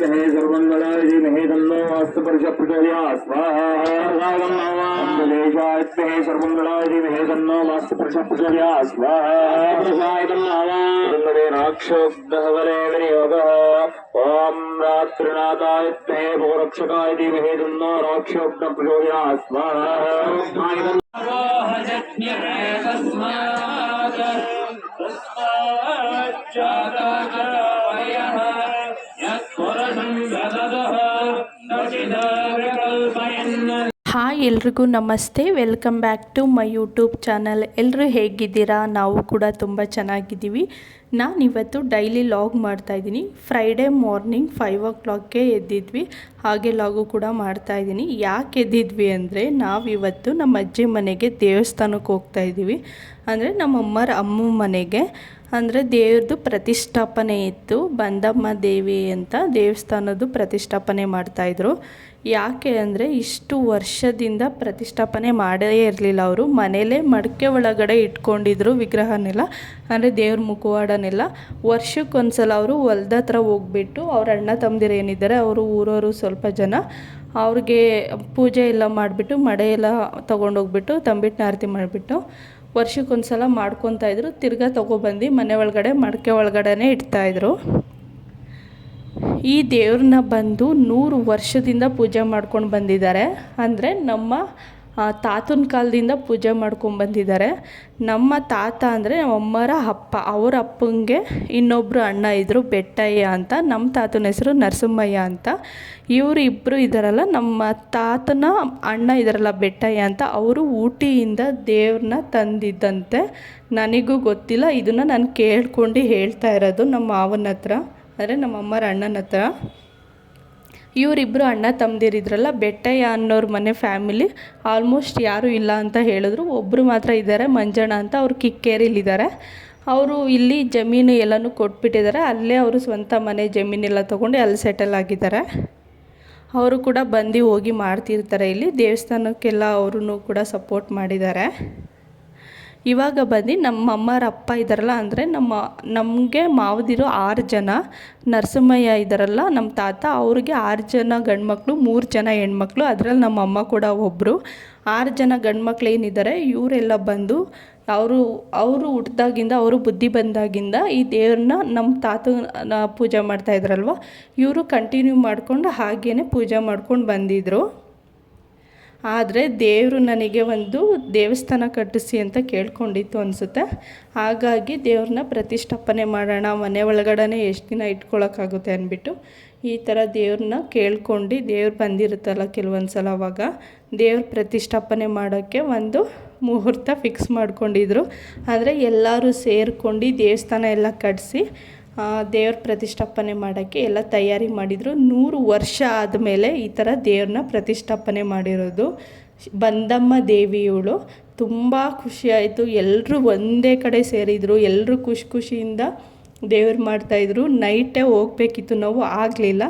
विद्महे सर्वमंगलाय धीमहि तन्नो वास्तु प्रचोदयात् स्वाहा अमृतेशाय विद्महे सर्वमंगलाय धीमहि तन्नो वास्तु प्रचोदयात् स्वाहा राक्षोग्धवरे विनियोगः ओम रात्रिनाथाय विद्महे भूरक्षकाय धीमहि तन्नो राक्षोग्ध प्रचोदयात् स्वाहा ಹಾಯ್ ಎಲ್ರಿಗೂ ನಮಸ್ತೆ, welcome back to my YouTube channel. ಎಲ್ಲರೂ ಹೇಗಿದ್ದೀರಾ? ನಾವು ಕೂಡ ತುಂಬ ಚೆನ್ನಾಗಿದ್ದೀವಿ. ನಾನಿವತ್ತು ಡೈಲಿ ಲಾಗ್ ಮಾಡ್ತಾಯಿದ್ದೀನಿ. ಫ್ರೈಡೇ ಮಾರ್ನಿಂಗ್ 5 o'clockಗೆ ಎದ್ದಿದ್ವಿ, ಹಾಗೆ ಲಾಗು ಕೂಡ ಮಾಡ್ತಾಯಿದ್ದೀನಿ. ಯಾಕೆ ಎದ್ದಿದ್ವಿ ಅಂದರೆ ನಾವಿವತ್ತು ನಮ್ಮ ಅಜ್ಜಿ ಮನೆಗೆ ದೇವಸ್ಥಾನಕ್ಕೆ ಹೋಗ್ತಾಯಿದ್ದೀವಿ. ಅಂದರೆ ನಮ್ಮಮ್ಮರ ಅಮ್ಮ ಮನೆಗೆ. ಅಂದರೆ ದೇವ್ರದ್ದು ಪ್ರತಿಷ್ಠಾಪನೆ ಇತ್ತು, ಬಂದಮ್ಮ ದೇವಿ ಅಂತ ದೇವಸ್ಥಾನದ್ದು ಪ್ರತಿಷ್ಠಾಪನೆ ಮಾಡ್ತಾಯಿದ್ರು. ಯಾಕೆ ಅಂದರೆ ಇಷ್ಟು ವರ್ಷದಿಂದ ಪ್ರತಿಷ್ಠಾಪನೆ ಮಾಡೇ ಇರಲಿಲ್ಲ. ಅವರು ಮನೇಲೇ ಮಡಕೆ ಒಳಗಡೆ ಇಟ್ಕೊಂಡಿದ್ರು ವಿಗ್ರಹನೆಲ್ಲ, ಅಂದರೆ ದೇವ್ರ ಮುಖವಾಡನೆಲ್ಲ. ವರ್ಷಕ್ಕೊಂದ್ಸಲ ಅವರು ಹೊಲ್ದ ಹತ್ರ ಹೋಗ್ಬಿಟ್ಟು ಅವ್ರ ಅಣ್ಣ ತಮ್ಮದಿರು ಏನಿದ್ದಾರೆ ಅವರು ಊರವರು ಸ್ವಲ್ಪ ಜನ ಅವ್ರಿಗೆ ಪೂಜೆ ಎಲ್ಲ ಮಾಡಿಬಿಟ್ಟು ಮಡೆ ಎಲ್ಲ ತೊಗೊಂಡೋಗ್ಬಿಟ್ಟು ತಂಬಿಟ್ಟು ಆರತಿ ಮಾಡಿಬಿಟ್ಟು ವರ್ಷಕ್ಕೊಂದ್ಸಲ ಮಾಡ್ಕೊತಾಯಿದ್ರು. ತಿರ್ಗಾ ತೊಗೊಬಂದು ಮನೆ ಒಳಗಡೆ ಮಡಕೆ ಒಳಗಡೆ ಇಡ್ತಾಯಿದ್ರು. ಈ ದೇವ್ರನ್ನ ಬಂದು 100 ವರ್ಷದಿಂದ ಪೂಜೆ ಮಾಡ್ಕೊಂಡು ಬಂದಿದ್ದಾರೆ. ಅಂದರೆ ನಮ್ಮ ತಾತನ ಕಾಲದಿಂದ ಪೂಜೆ ಮಾಡ್ಕೊಂಡು ಬಂದಿದ್ದಾರೆ. ನಮ್ಮ ತಾತ ಅಂದರೆ ನಮ್ಮಮ್ಮರ ಅಪ್ಪ, ಅವ್ರ ಅಪ್ಪಂಗೆ ಇನ್ನೊಬ್ಬರು ಅಣ್ಣ ಇದ್ದರು ಬೆಟ್ಟಯ್ಯ ಅಂತ. ನಮ್ಮ ತಾತನ ಹೆಸರು ನರಸಿಂಹಯ್ಯ ಅಂತ. ಇವರು ಇಬ್ಬರು ಇದ್ದಾರಲ್ಲ, ನಮ್ಮ ತಾತನ ಅಣ್ಣ ಇದ್ದಾರಲ್ಲ ಬೆಟ್ಟಯ್ಯ ಅಂತ, ಅವರು ಊಟಿಯಿಂದ ದೇವ್ರನ್ನ ತಂದಿದ್ದಂತೆ. ನನಗೂ ಗೊತ್ತಿಲ್ಲ, ಇದನ್ನು ನಾನು ಕೇಳ್ಕೊಂಡು ಹೇಳ್ತಾ ಇರೋದು ನಮ್ಮ ಮಾವನ ಹತ್ರ, ಅಂದರೆ ನಮ್ಮ ಅಮ್ಮರ ಅಣ್ಣನ ಹತ್ರ. ಇವರಿಬ್ಬರು ಅಣ್ಣ ತಮ್ಮದಿರಿದ್ರಲ್ಲ, ಬೆಟ್ಟಯ್ಯ ಅನ್ನೋರ ಮನೆ ಫ್ಯಾಮಿಲಿ ಆಲ್ಮೋಸ್ಟ್ ಯಾರೂ ಇಲ್ಲ ಅಂತ ಹೇಳಿದ್ರು. ಒಬ್ಬರು ಮಾತ್ರ ಇದ್ದಾರೆ, ಮಂಜಣ್ಣ ಅಂತ. ಅವ್ರು ಕಿಕ್ಕೇರಿಲಿದ್ದಾರೆ. ಅವರು ಇಲ್ಲಿ ಜಮೀನು ಎಲ್ಲನೂ ಕೊಟ್ಬಿಟ್ಟಿದ್ದಾರೆ. ಅಲ್ಲೇ ಅವರು ಸ್ವಂತ ಮನೆ ಜಮೀನೆಲ್ಲ ತೊಗೊಂಡು ಅಲ್ಲಿ ಸೆಟಲ್ ಆಗಿದ್ದಾರೆ. ಅವರು ಕೂಡ ಬಂದು ಹೋಗಿ ಮಾಡ್ತಿರ್ತಾರೆ ಇಲ್ಲಿ ದೇವಸ್ಥಾನಕ್ಕೆಲ್ಲ. ಅವರು ಕೂಡ ಸಪೋರ್ಟ್ ಮಾಡಿದ್ದಾರೆ. ಇವಾಗ ಬಂದು ನಮ್ಮ ಅಮ್ಮರ ಅಪ್ಪ ಇದ್ದಾರಲ್ಲ, ಅಂದರೆ ನಮಗೆ ಮಾವದಿರೋ 6 ಜನ. ನರಸಿಂಹಯ್ಯ ಇದ್ದಾರಲ್ಲ ನಮ್ಮ ತಾತ, ಅವ್ರಿಗೆ 6 ಜನ ಗಂಡ್ಮಕ್ಳು 3 ಜನ ಹೆಣ್ಮಕ್ಳು. ಅದರಲ್ಲಿ ನಮ್ಮ ಅಮ್ಮ ಕೂಡ ಒಬ್ಬರು. 6 ಜನ ಗಂಡ್ಮಕ್ಳು ಏನಿದ್ದಾರೆ ಇವರೆಲ್ಲ ಬಂದು ಅವರು ಹುಟ್ಟಿದಾಗಿಂದ, ಅವರು ಬುದ್ಧಿ ಬಂದಾಗಿಂದ ಈ ದೇವ್ರನ್ನ ನಮ್ಮ ತಾತನ ಪೂಜೆ ಮಾಡ್ತಾಯಿದ್ರಲ್ವ, ಇವರು ಕಂಟಿನ್ಯೂ ಮಾಡಿಕೊಂಡು ಹಾಗೇ ಪೂಜೆ ಮಾಡ್ಕೊಂಡು ಬಂದಿದ್ದರು. ಆದರೆ ದೇವರು ನನಗೆ ಒಂದು ದೇವಸ್ಥಾನ ಕಟ್ಟಿಸಿ ಅಂತ ಕೇಳ್ಕೊಂಡಿತ್ತು ಅನಿಸುತ್ತೆ. ಹಾಗಾಗಿ ದೇವ್ರನ್ನ ಪ್ರತಿಷ್ಠಾಪನೆ ಮಾಡೋಣ, ಮನೆ ಒಳಗಡೆ ಎಷ್ಟು ದಿನ ಇಟ್ಕೊಳ್ಳೋಕ್ಕಾಗುತ್ತೆ ಅಂದ್ಬಿಟ್ಟು ಈ ಥರ ದೇವ್ರನ್ನ ಕೇಳ್ಕೊಂಡು, ದೇವ್ರು ಬಂದಿರುತ್ತಲ್ಲ ಕೆಲವೊಂದು ಸಲ, ಅವಾಗ ದೇವ್ರ ಪ್ರತಿಷ್ಠಾಪನೆ ಮಾಡೋಕ್ಕೆ ಒಂದು ಮುಹೂರ್ತ ಫಿಕ್ಸ್ ಮಾಡ್ಕೊಂಡಿದ್ರು. ಆದರೆ ಎಲ್ಲರೂ ಸೇರ್ಕೊಂಡು ದೇವಸ್ಥಾನ ಎಲ್ಲ ಕಟ್ಟಿಸಿ ದೇವ್ರ ಪ್ರತಿಷ್ಠಾಪನೆ ಮಾಡೋಕ್ಕೆ ಎಲ್ಲ ತಯಾರಿ ಮಾಡಿದರು. 100 ವರ್ಷ ಆದಮೇಲೆ ಈ ಥರ ದೇವ್ರನ್ನ ಪ್ರತಿಷ್ಠಾಪನೆ ಮಾಡಿರೋದು. ಬಂದಮ್ಮ ದೇವಿಯವಳು. ತುಂಬ ಖುಷಿಯಾಯಿತು. ಎಲ್ಲರೂ ಒಂದೇ ಕಡೆ ಸೇರಿದರು. ಎಲ್ಲರೂ ಖುಷಿಯಿಂದ ದೇವ್ರು ಮಾಡ್ತಾಯಿದ್ರು. ನೈಟೇ ಹೋಗ್ಬೇಕಿತ್ತು ನಾವು, ಆಗಲಿಲ್ಲ.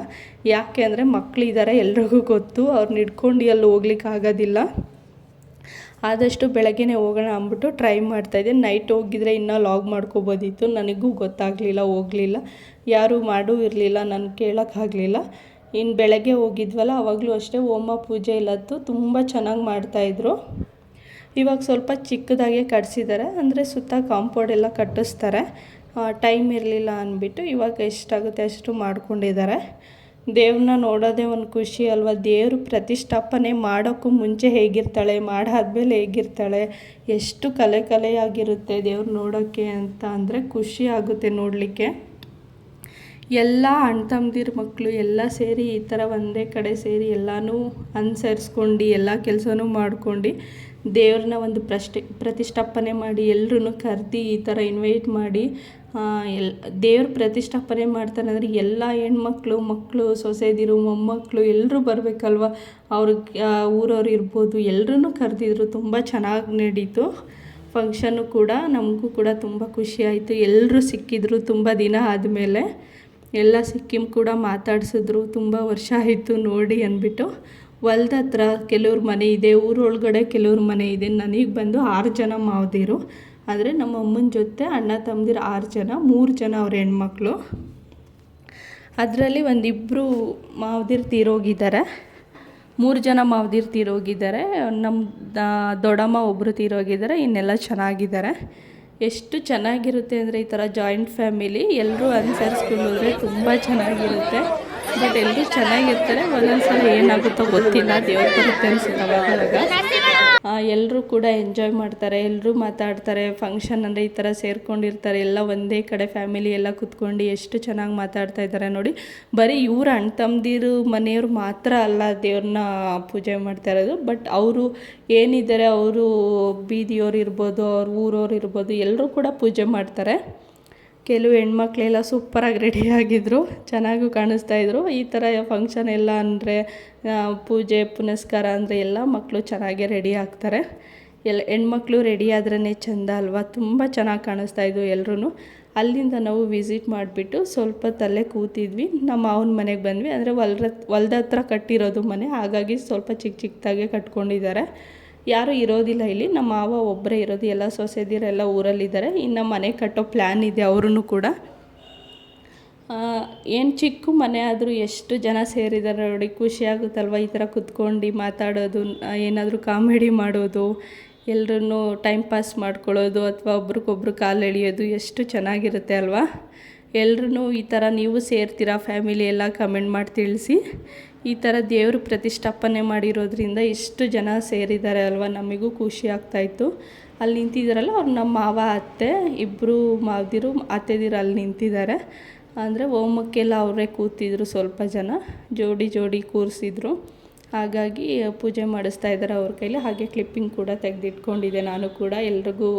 ಯಾಕೆ ಅಂದರೆ ಮಕ್ಕಳಿದ್ದಾರೆ, ಎಲ್ರಿಗೂ ಗೊತ್ತು, ಅವ್ರನ್ನ ಹಿಡ್ಕೊಂಡು ಅಲ್ಲಿ ಹೋಗ್ಲಿಕ್ಕೆ ಆಗೋದಿಲ್ಲ. ಆದಷ್ಟು ಬೆಳಗ್ಗೆನೇ ಹೋಗೋಣ ಅಂದ್ಬಿಟ್ಟು ಟ್ರೈ ಮಾಡ್ತಾಯಿದ್ದೆ. ನೈಟ್ ಹೋಗಿದ್ರೆ ಇನ್ನೂ ಲಾಗ್ ಮಾಡ್ಕೋಬೋದಿತ್ತು. ನನಗೂ ಗೊತ್ತಾಗಲಿಲ್ಲ, ಹೋಗಲಿಲ್ಲ. ಯಾರೂ ಮಾಡೂ ಇರಲಿಲ್ಲ, ನಾನು ಕೇಳೋಕ್ಕಾಗಲಿಲ್ಲ. ಇನ್ನು ಬೆಳಗ್ಗೆ ಹೋಗಿದ್ವಲ್ಲ, ಆವಾಗಲೂ ಅಷ್ಟೇ ಹೋಮ ಪೂಜೆ ಎಲ್ಲತ್ತು ತುಂಬ ಚೆನ್ನಾಗಿ ಮಾಡ್ತಾಯಿದ್ರು. ಇವಾಗ ಸ್ವಲ್ಪ ಚಿಕ್ಕದಾಗೆ ಕಟ್ಸಿದ್ದಾರೆ, ಅಂದರೆ ಸುತ್ತ ಕಾಂಪೌಂಡ್ ಎಲ್ಲ ಕಟ್ಟಿಸ್ತಾರೆ. ಟೈಮ್ ಇರಲಿಲ್ಲ ಅಂದ್ಬಿಟ್ಟು ಇವಾಗ ಎಷ್ಟಾಗುತ್ತೆ ಅಷ್ಟು ಮಾಡ್ಕೊಂಡಿದ್ದಾರೆ. ದೇವ್ರನ್ನ ನೋಡೋದೇ ಒಂದು ಖುಷಿ ಅಲ್ವಾ. ದೇವರು ಪ್ರತಿಷ್ಠಾಪನೆ ಮಾಡೋಕ್ಕೂ ಮುಂಚೆ ಹೇಗಿರ್ತಾಳೆ, ಮಾಡಾದ್ಮೇಲೆ ಹೇಗಿರ್ತಾಳೆ, ಎಷ್ಟು ಕಲೆಯಾಗಿರುತ್ತೆ ದೇವ್ರು ನೋಡೋಕ್ಕೆ ಅಂತ ಅಂದರೆ ಖುಷಿ ಆಗುತ್ತೆ ನೋಡಲಿಕ್ಕೆ. ಎಲ್ಲ ಅಣ್ಣ ತಮ್ಮದಿರ ಮಕ್ಕಳು ಎಲ್ಲ ಸೇರಿ ಈ ಥರ ಒಂದೇ ಕಡೆ ಸೇರಿ ಎಲ್ಲನೂ ಅನುಸರಿಸ್ಕೊಂಡು ಎಲ್ಲ ಕೆಲಸನೂ ಮಾಡ್ಕೊಂಡು ದೇವ್ರನ್ನ ಒಂದು ಪ್ರತಿಷ್ಠಾಪನೆ ಮಾಡಿ ಎಲ್ಲರೂ ಕರೆದು ಈ ಥರ ಇನ್ವೈಟ್ ಮಾಡಿ ದೇವ್ರ ಪ್ರತಿಷ್ಠಾಪನೆ ಮಾಡ್ತಾರೆ. ಅಂದರೆ ಎಲ್ಲ ಹೆಣ್ಮಕ್ಳು, ಮಕ್ಕಳು, ಸೊಸೆದಿರು, ಮೊಮ್ಮಕ್ಕಳು ಎಲ್ಲರೂ ಬರಬೇಕಲ್ವ. ಅವ್ರಿಗೆ ಊರವ್ರು ಇರ್ಬೋದು, ಎಲ್ಲರೂ ಕರೆದಿದ್ರು. ತುಂಬ ಚೆನ್ನಾಗಿ ನಡೀತು ಫಂಕ್ಷನ್ನು ಕೂಡ. ನಮಗೂ ಕೂಡ ತುಂಬ ಖುಷಿಯಾಯಿತು. ಎಲ್ಲರೂ ಸಿಕ್ಕಿದ್ರು ತುಂಬ ದಿನ ಆದಮೇಲೆ. ಎಲ್ಲ ಸಿಕ್ಕಿ ಕೂಡ ಮಾತಾಡಿಸಿದ್ರು. ತುಂಬ ವರ್ಷ ಆಯಿತು ನೋಡಿ ಅಂದ್ಬಿಟ್ಟು. ಹೊಲ್ದ ಹತ್ರ ಕೆಲವ್ರ ಮನೆ ಇದೆ, ಊರೊಳಗಡೆ ಕೆಲವ್ರ ಮನೆ ಇದೆ. ನನಗೆ ಬಂದು 6 ಜನ ಮಾವದಿರು. ಆದರೆ ನಮ್ಮ ಅಮ್ಮನ ಜೊತೆ ಅಣ್ಣ ತಮ್ಮದಿರು 6 ಜನ, 3 ಜನ ಅವ್ರ ಹೆಣ್ಮಕ್ಳು. ಅದರಲ್ಲಿ ಒಂದಿಬ್ಬರು ಮಾವದಿರು ತೀರೋಗಿದ್ದಾರೆ, 3 ಜನ ಮಾವದಿರು ತೀರೋಗಿದ್ದಾರೆ. ನಮ್ಮ ದೊಡ್ಡಮ್ಮ ಒಬ್ಬರು ತೀರೋಗಿದ್ದಾರೆ, ಇನ್ನೆಲ್ಲ ಚೆನ್ನಾಗಿದ್ದಾರೆ. ಎಷ್ಟು ಚೆನ್ನಾಗಿರುತ್ತೆ ಅಂದರೆ ಈ ಥರ ಜಾಯಿಂಟ್ ಫ್ಯಾಮಿಲಿ ಎಲ್ಲರೂ ಅನುಸರಿಸ್ಕೊಂಡು ಹೋದರೆ ತುಂಬ ಚೆನ್ನಾಗಿರುತ್ತೆ. ಬಟ್ ಎಲ್ಲರೂ ಚೆನ್ನಾಗಿರ್ತಾರೆ, ಒಂದೊಂದು ಸಲ ಏನಾಗುತ್ತೋ ಗೊತ್ತಿಲ್ಲ, ದೇವ್ರು ಬರುತ್ತೆ ಅನಿಸುತ್ತೆ ಅವಾಗ. ಎಲ್ಲರೂ ಕೂಡ ಎಂಜಾಯ್ ಮಾಡ್ತಾರೆ, ಎಲ್ಲರೂ ಮಾತಾಡ್ತಾರೆ. ಫಂಕ್ಷನ್ ಅಂದರೆ ಈ ಥರ ಸೇರ್ಕೊಂಡಿರ್ತಾರೆ, ಎಲ್ಲ ಒಂದೇ ಕಡೆ ಫ್ಯಾಮಿಲಿ ಎಲ್ಲ ಕೂತ್ಕೊಂಡು ಎಷ್ಟು ಚೆನ್ನಾಗಿ ಮಾತಾಡ್ತಾ ಇದ್ದಾರೆ ನೋಡಿ. ಬರೀ ಇವ್ರ ಅಣ್ಣ ತಮ್ಮದಿರು ಮನೆಯವ್ರು ಮಾತ್ರ ಅಲ್ಲ ದೇವ್ರನ್ನ ಪೂಜೆ ಮಾಡ್ತಾ ಇರೋದು, ಬಟ್ ಅವರು ಏನಿದ್ದಾರೆ ಅವರು ಬೀದಿಯವ್ರು ಇರ್ಬೋದು, ಅವ್ರ ಊರವ್ರು ಇರ್ಬೋದು, ಎಲ್ಲರೂ ಕೂಡ ಪೂಜೆ ಮಾಡ್ತಾರೆ. ಕೆಲವು ಹೆಣ್ಮಕ್ಳೆಲ್ಲ ಸೂಪರಾಗಿ ರೆಡಿಯಾಗಿದ್ದರು, ಚೆನ್ನಾಗೂ ಕಾಣಿಸ್ತಾಯಿದ್ರು. ಈ ಥರ ಫಂಕ್ಷನ್ ಎಲ್ಲ ಅಂದರೆ ಪೂಜೆ ಪುನಸ್ಕಾರ ಅಂದರೆ ಎಲ್ಲ ಮಕ್ಕಳು ಚೆನ್ನಾಗೇ ರೆಡಿ ಆಗ್ತಾರೆ. ಹೆಣ್ಮಕ್ಳು ರೆಡಿ ಆದ್ರೇ ಚೆಂದ ಅಲ್ವಾ, ತುಂಬ ಚೆನ್ನಾಗಿ ಕಾಣಿಸ್ತಾಯಿದ್ವು ಎಲ್ಲರೂ. ಅಲ್ಲಿಂದ ನಾವು ವಿಸಿಟ್ ಮಾಡಿಬಿಟ್ಟು ಸ್ವಲ್ಪ ತಲೆ ಕೂತಿದ್ವಿ. ನಮ್ಮ ಮಾವನ ಮನೆಗೆ ಬಂದ್ವಿ. ಅಂದರೆ ಹೊಲ್ದ ಹತ್ರ ಕಟ್ಟಿರೋದು ಮನೆ, ಹಾಗಾಗಿ ಸ್ವಲ್ಪ ಚಿಕ್ಕದಾಗೆ ಕಟ್ಕೊಂಡಿದ್ದಾರೆ. ಯಾರೂ ಇರೋದಿಲ್ಲ ಇಲ್ಲಿ, ನಮ್ಮ ಮಾವ ಒಬ್ಬರೇ ಇರೋದು, ಎಲ್ಲ ಸೊಸೆದಿರೆಲ್ಲ ಊರಲ್ಲಿದ್ದಾರೆ. ಇನ್ನು ಮನೆ ಕಟ್ಟೋ ಪ್ಲ್ಯಾನ್ ಇದೆ ಅವ್ರೂ ಕೂಡ. ಏನು ಚಿಕ್ಕ ಮನೆ ಆದರೂ ಎಷ್ಟು ಜನ ಸೇರಿದ್ದಾರೆ ನೋಡಿ, ಖುಷಿ ಆಗುತ್ತಲ್ವ ಈ ಥರ ಕುತ್ಕೊಂಡು ಮಾತಾಡೋದು, ಏನಾದರೂ ಕಾಮಿಡಿ ಮಾಡೋದು, ಎಲ್ಲರೂ ಟೈಮ್ ಪಾಸ್ ಮಾಡ್ಕೊಳ್ಳೋದು, ಅಥವಾ ಒಬ್ರಿಗೊಬ್ರು ಕಾಲು ಎಳೆಯೋದು, ಎಷ್ಟು ಚೆನ್ನಾಗಿರುತ್ತೆ ಅಲ್ವಾ. ಎಲ್ಲರೂ ಈ ಥರ ನೀವು ಸೇರ್ತೀರಾ ಫ್ಯಾಮಿಲಿ ಎಲ್ಲ ಕಮೆಂಟ್ ಮಾಡಿ ತಿಳಿಸಿ. ಈ ಥರ ದೇವರು ಪ್ರತಿಷ್ಠಾಪನೆ ಮಾಡಿರೋದ್ರಿಂದ ಎಷ್ಟು ಜನ ಸೇರಿದ್ದಾರೆ ಅಲ್ವಾ, ನಮಗೂ ಖುಷಿ ಆಗ್ತಾಯಿತ್ತು. ಅಲ್ಲಿ ನಿಂತಿದ್ದಾರಲ್ಲ ಅವ್ರು ನಮ್ಮ ಮಾವ ಅತ್ತೆ, ಇಬ್ಬರು ಮಾವದಿರು ಅತ್ತೆದಿರು ಅಲ್ಲಿ ನಿಂತಿದ್ದಾರೆ. ಅಂದರೆ ಹೋಮಕ್ಕೆಲ್ಲ ಅವರೇ ಕೂತಿದ್ರು, ಸ್ವಲ್ಪ ಜನ ಜೋಡಿ ಕೂರಿಸಿದ್ರು. ಹಾಗಾಗಿ ಪೂಜೆ ಮಾಡಿಸ್ತಾ ಇದ್ದಾರೆ ಅವ್ರ ಕೈಲಿ. ಹಾಗೆ ಕ್ಲಿಪ್ಪಿಂಗ್ ಕೂಡ ತೆಗೆದಿಟ್ಕೊಂಡಿದ್ದೆ ನಾನು ಕೂಡ, ಎಲ್ರಿಗೂ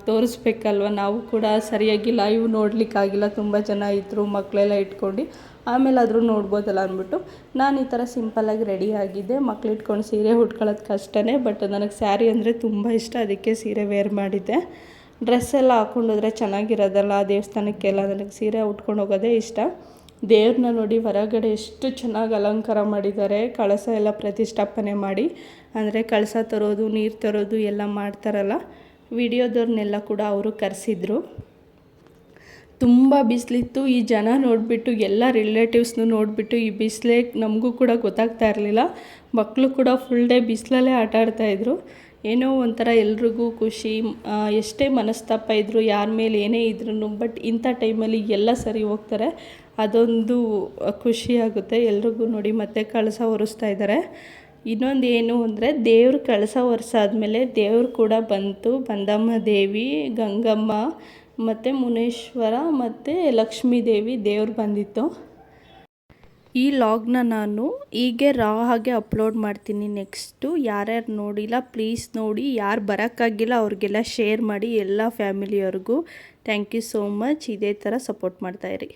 ತೋರಿಸ್ಬೇಕಲ್ವ. ನಾವು ಕೂಡ ಸರಿಯಾಗಿ ಲೈವ್ ನೋಡಲಿಕ್ಕಾಗಿಲ್ಲ, ತುಂಬ ಜನ ಇದ್ದರು, ಮಕ್ಕಳೆಲ್ಲ ಇಟ್ಕೊಂಡು. ಆಮೇಲೆ ಆದರೂ ನೋಡ್ಬೋದಲ್ಲ ಅಂದ್ಬಿಟ್ಟು ನಾನು ಈ ಥರ ಸಿಂಪಲ್ಲಾಗಿ ರೆಡಿ ಆಗಿದ್ದೆ. ಮಕ್ಳು ಇಟ್ಕೊಂಡು ಸೀರೆ ಉಟ್ಕೊಳ್ಳೋದು ಕಷ್ಟನೇ, ಬಟ್ ನನಗೆ ಸ್ಯಾರಿ ಅಂದರೆ ತುಂಬ ಇಷ್ಟ, ಅದಕ್ಕೆ ಸೀರೆ ವೇರ್ ಮಾಡಿದ್ದೆ. ಡ್ರೆಸ್ ಎಲ್ಲ ಹಾಕ್ಕೊಂಡೋದ್ರೆ ಚೆನ್ನಾಗಿರೋದಲ್ಲ ದೇವಸ್ಥಾನಕ್ಕೆಲ್ಲ, ನನಗೆ ಸೀರೆ ಉಟ್ಕೊಂಡು ಹೋಗೋದೇ ಇಷ್ಟ. ದೇವ್ರನ್ನ ನೋಡಿ ಹೊರಗಡೆ ಎಷ್ಟು ಚೆನ್ನಾಗಿ ಅಲಂಕಾರ ಮಾಡಿದ್ದಾರೆ, ಕಳಸ ಎಲ್ಲ ಪ್ರತಿಷ್ಠಾಪನೆ ಮಾಡಿ, ಅಂದರೆ ಕಳಸ ತರೋದು, ನೀರು ತರೋದು ಎಲ್ಲ ಮಾಡ್ತಾರಲ್ಲ, ವಿಡಿಯೋದವ್ರನ್ನೆಲ್ಲ ಕೂಡ ಅವರು ಕರೆಸಿದ್ರು. ತುಂಬ ಬಿಸಿಲಿತ್ತು. ಈ ಜನ ನೋಡಿಬಿಟ್ಟು ಎಲ್ಲ ರಿಲೇಟಿವ್ಸ್ನು ನೋಡಿಬಿಟ್ಟು ಈ ಬಿಸಿಲೇ ನಮಗೂ ಕೂಡ ಗೊತ್ತಾಗ್ತಾ ಇರಲಿಲ್ಲ. ಮಕ್ಕಳು ಕೂಡ ಫುಲ್ ಡೇ ಬಿಸಿಲಲ್ಲೇ ಆಟ ಆಡ್ತಾಯಿದ್ರು. ಏನೋ ಒಂಥರ ಎಲ್ರಿಗೂ ಖುಷಿ. ಎಷ್ಟೇ ಮನಸ್ತಾಪ ಇದ್ದರೂ, ಯಾರ ಮೇಲೆ ಏನೇ ಇದ್ರೂ, ಬಟ್ ಇಂಥ ಟೈಮಲ್ಲಿ ಎಲ್ಲ ಸರಿ ಹೋಗ್ತಾರೆ, ಅದೊಂದು ಖುಷಿಯಾಗುತ್ತೆ ಎಲ್ರಿಗೂ. ನೋಡಿ ಮತ್ತೆ ಕಳಸ ಒರೆಸ್ತಾ ಇದ್ದಾರೆ. ಇನ್ನೊಂದು ಏನು ಅಂದರೆ ದೇವ್ರ ಕಳಸ ಒರೆಸಾದ್ಮೇಲೆ ದೇವ್ರು ಕೂಡ ಬಂತು. ಬಂದಮ್ಮ ದೇವಿ, ಗಂಗಮ್ಮ ಮತ್ತು ಮುನೇಶ್ವರ ಮತ್ತು ಲಕ್ಷ್ಮೀ ದೇವಿ ದೇವ್ರು ಬಂದಿತ್ತು. ಈ ಲಾಗ್ನ ನಾನು ಹೀಗೆ ಹಾಗೆ ಅಪ್ಲೋಡ್ ಮಾಡ್ತೀನಿ. ನೆಕ್ಸ್ಟು ಯಾರ್ಯಾರು ನೋಡಿಲ್ಲ ಪ್ಲೀಸ್ ನೋಡಿ, ಯಾರು ಬರೋಕ್ಕಾಗಿಲ್ಲ ಅವ್ರಿಗೆಲ್ಲ ಶೇರ್ ಮಾಡಿ, ಎಲ್ಲ ಫ್ಯಾಮಿಲಿಯವ್ರಿಗೂ ಥ್ಯಾಂಕ್ ಯು ಸೋ ಮಚ್. ಇದೇ ಥರ ಸಪೋರ್ಟ್ ಮಾಡ್ತಾಯಿರಿ.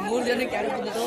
ಮೂರು ಜನಕ್ಕೆ ಯಾರು ಬಂದಿದ್ದು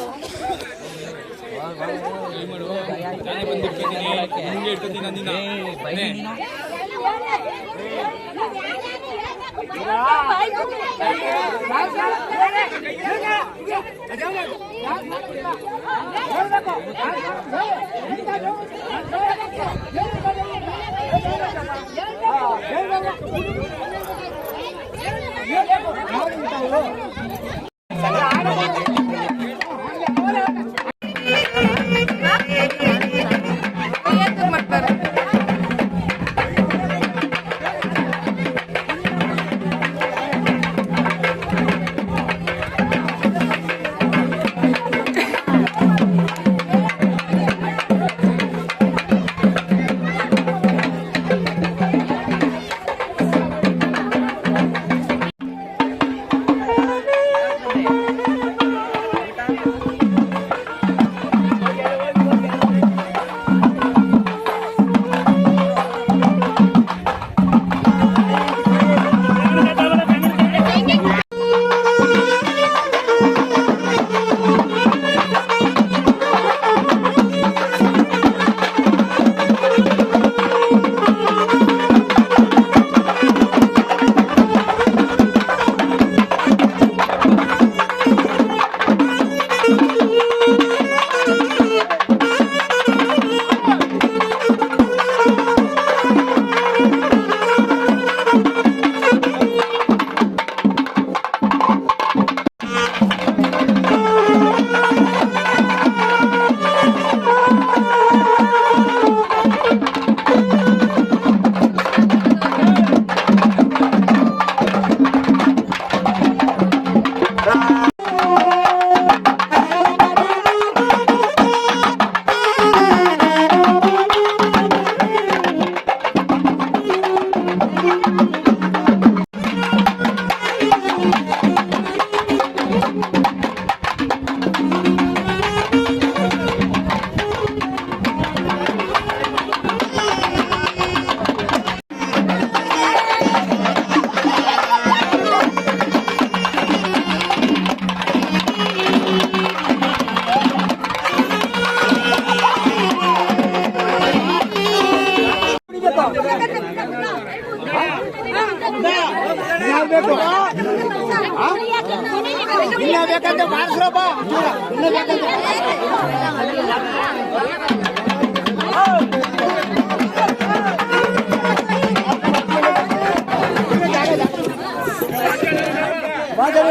ಇನ್ನ ಬೇಕಂತ ಮಾಡಿಸ್ರಪ್ಪ ಇನ್ನ ಬೇಕಂತ ಅದೇ